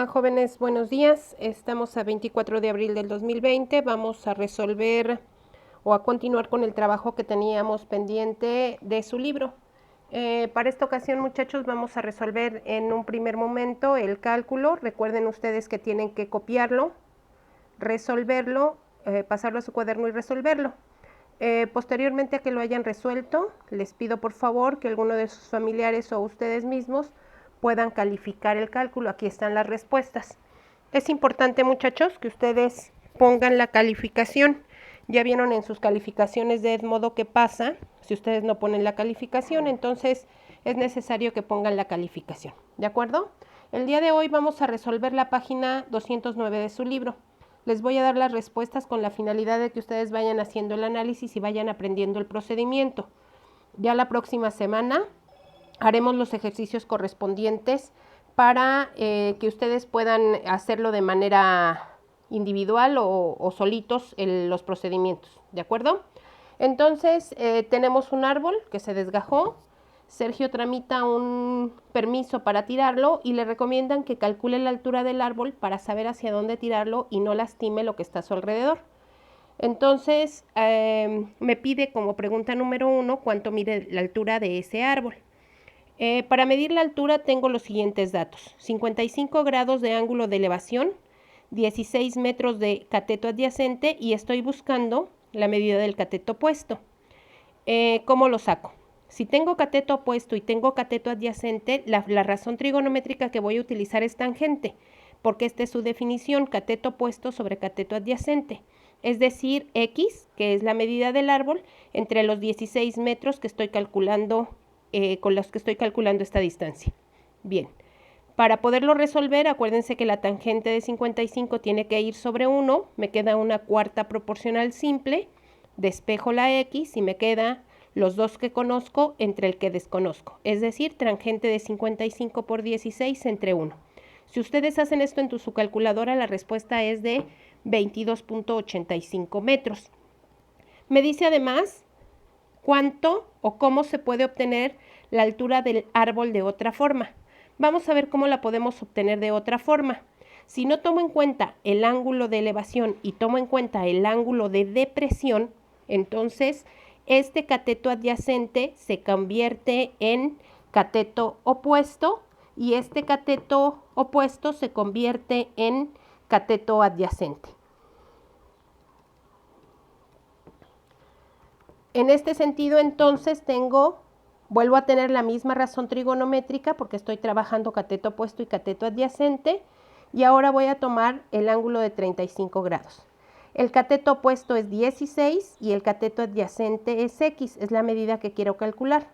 Hola jóvenes, buenos días. Estamos a 24 de abril del 2020. Vamos a resolver o a continuar con el trabajo que teníamos pendiente de su libro. Para esta ocasión, muchachos, vamos a resolver en un primer momento el cálculo. Recuerden ustedes que tienen que copiarlo, resolverlo, pasarlo a su cuaderno y resolverlo. Posteriormente a que lo hayan resuelto, les pido por favor que alguno de sus familiares o ustedes mismos puedan calificar el cálculo. Aquí están las respuestas. Es importante, muchachos, que ustedes pongan la calificación. Ya vieron en sus calificaciones de Edmodo qué pasa si ustedes no ponen la calificación, entonces es necesario que pongan la calificación, ¿de acuerdo? El día de hoy vamos a resolver la página 209 de su libro. Les voy a dar las respuestas con la finalidad de que ustedes vayan haciendo el análisis y vayan aprendiendo el procedimiento. Ya la próxima semana haremos los ejercicios correspondientes para que ustedes puedan hacerlo de manera individual o solitos los procedimientos, ¿de acuerdo? Entonces, tenemos un árbol que se desgajó. Sergio tramita un permiso para tirarlo y le recomiendan que calcule la altura del árbol para saber hacia dónde tirarlo y no lastime lo que está a su alrededor. Entonces, me pide como pregunta número 1 cuánto mide la altura de ese árbol. Para medir la altura tengo los siguientes datos: 55 grados de ángulo de elevación, 16 metros de cateto adyacente y estoy buscando la medida del cateto opuesto. ¿Cómo lo saco? Si tengo cateto opuesto y tengo cateto adyacente, la razón trigonométrica que voy a utilizar es tangente, porque esta es su definición: cateto opuesto sobre cateto adyacente. Es decir, X, que es la medida del árbol, entre los 16 metros que estoy calculando, con los que estoy calculando esta distancia. Bien, para poderlo resolver, acuérdense que la tangente de 55 tiene que ir sobre 1, me queda una cuarta proporcional simple, despejo la X y me queda los dos que conozco entre el que desconozco, es decir, tangente de 55 por 16 entre 1. Si ustedes hacen esto en su calculadora, la respuesta es de 22.85 metros. Me dice además cuánto o cómo se puede obtener la altura del árbol de otra forma. Vamos a ver cómo la podemos obtener de otra forma. Si no tomo en cuenta el ángulo de elevación y tomo en cuenta el ángulo de depresión, entonces este cateto adyacente se convierte en cateto opuesto y este cateto opuesto se convierte en cateto adyacente. En este sentido, entonces, vuelvo a tener la misma razón trigonométrica porque estoy trabajando cateto opuesto y cateto adyacente, y ahora voy a tomar el ángulo de 35 grados. El cateto opuesto es 16 y el cateto adyacente es X, es la medida que quiero calcular.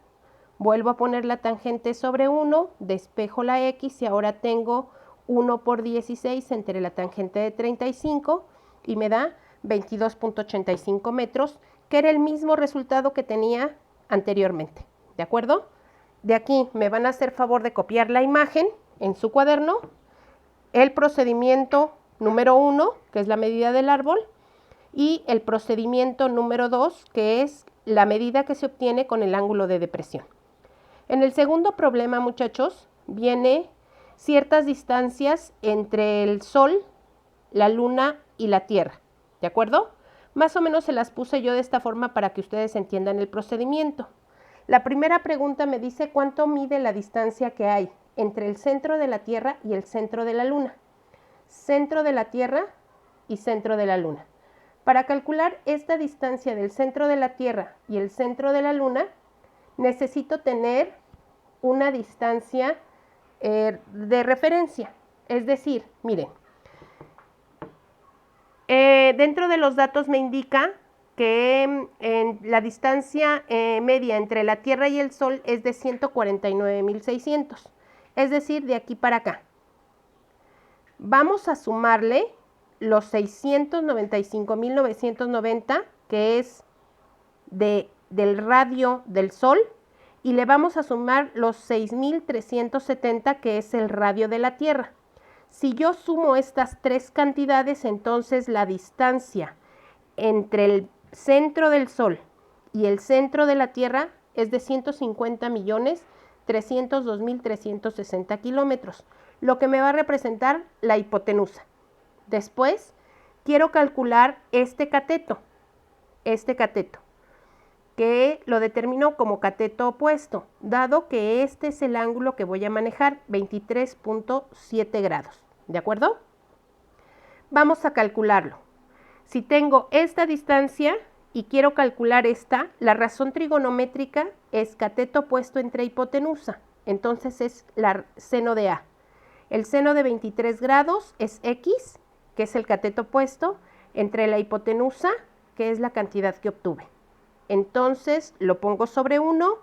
Vuelvo a poner la tangente sobre 1, despejo la X y ahora tengo 1 por 16 entre la tangente de 35 y me da 22.85 metros, que era el mismo resultado que tenía anteriormente, ¿de acuerdo? De aquí me van a hacer favor de copiar la imagen en su cuaderno, el procedimiento número 1, que es la medida del árbol, y el procedimiento número 2, que es la medida que se obtiene con el ángulo de depresión. En el segundo problema, muchachos, viene ciertas distancias entre el Sol, la Luna y la Tierra, ¿de acuerdo? Más o menos se las puse yo de esta forma para que ustedes entiendan el procedimiento. La primera pregunta me dice cuánto mide la distancia que hay entre el centro de la Tierra y el centro de la Luna. Centro de la Tierra y centro de la Luna. Para calcular esta distancia del centro de la Tierra y el centro de la Luna, necesito tener una distancia de referencia. Es decir, miren, dentro de los datos me indica que la distancia media entre la Tierra y el Sol es de 149.600, es decir, de aquí para acá. Vamos a sumarle los 695.990, que es del radio del Sol, y le vamos a sumar los 6.370, que es el radio de la Tierra. Si yo sumo estas tres cantidades, entonces la distancia entre el centro del Sol y el centro de la Tierra es de 150.302.360 kilómetros, lo que me va a representar la hipotenusa. Después, quiero calcular este cateto, que lo determino como cateto opuesto, dado que este es el ángulo que voy a manejar, 23.7 grados, ¿de acuerdo? Vamos a calcularlo. Si tengo esta distancia y quiero calcular esta, la razón trigonométrica es cateto opuesto entre hipotenusa, entonces es la seno de A. El seno de 23 grados es X, que es el cateto opuesto, entre la hipotenusa, que es la cantidad que obtuve. Entonces lo pongo sobre 1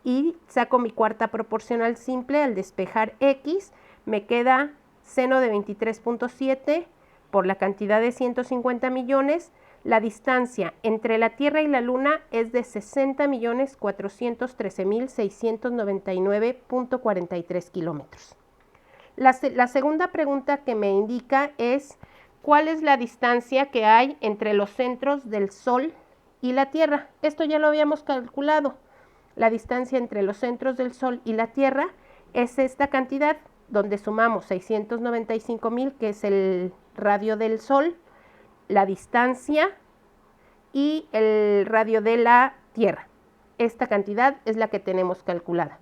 y saco mi cuarta proporcional simple. Al despejar X, me queda seno de 23.7 por la cantidad de 150 millones. La distancia entre la Tierra y la Luna es de 60.413.699.43 kilómetros. La segunda pregunta que me indica es ¿cuál es la distancia que hay entre los centros del Sol y la Tierra? Esto ya lo habíamos calculado. La distancia entre los centros del Sol y la Tierra es esta cantidad, donde sumamos 695.000, que es el radio del Sol, la distancia y el radio de la Tierra. Esta cantidad es la que tenemos calculada.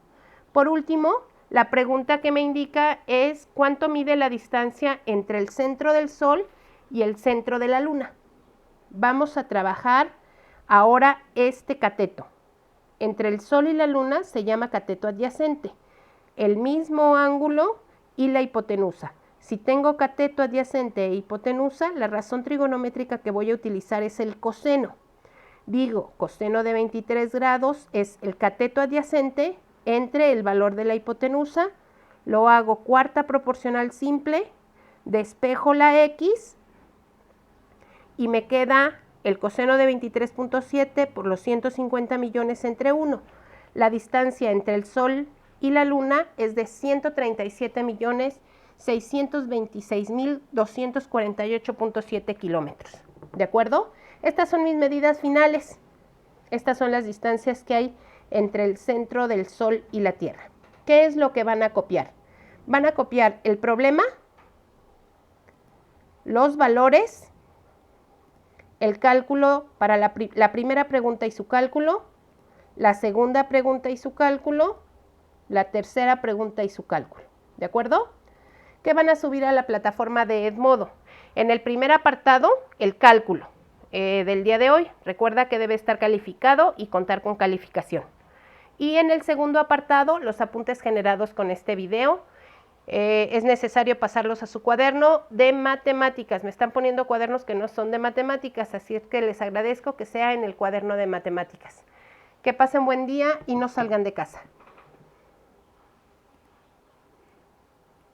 Por último, la pregunta que me indica es ¿cuánto mide la distancia entre el centro del Sol y el centro de la Luna? Vamos a trabajar ahora este cateto. Entre el Sol y la Luna se llama cateto adyacente. El mismo ángulo y la hipotenusa. Si tengo cateto adyacente e hipotenusa, la razón trigonométrica que voy a utilizar es el coseno. Digo, coseno de 23 grados es el cateto adyacente entre el valor de la hipotenusa, lo hago cuarta proporcional simple, despejo la X y me queda el coseno de 23.7 por los 150 millones entre 1. La distancia entre el Sol y la Luna es de 137.626.248.7 kilómetros. ¿De acuerdo? Estas son mis medidas finales. Estas son las distancias que hay entre el centro del Sol y la Tierra. ¿Qué es lo que van a copiar? Van a copiar el problema, los valores, el cálculo para la primera pregunta y su cálculo, la segunda pregunta y su cálculo, la tercera pregunta y su cálculo. ¿De acuerdo? ¿Qué van a subir a la plataforma de Edmodo? En el primer apartado, el cálculo del día de hoy. Recuerda que debe estar calificado y contar con calificación. Y en el segundo apartado, los apuntes generados con este video. Es necesario pasarlos a su cuaderno de matemáticas. Me están poniendo cuadernos que no son de matemáticas, así es que les agradezco que sea en el cuaderno de matemáticas. Que pasen buen día y no salgan de casa.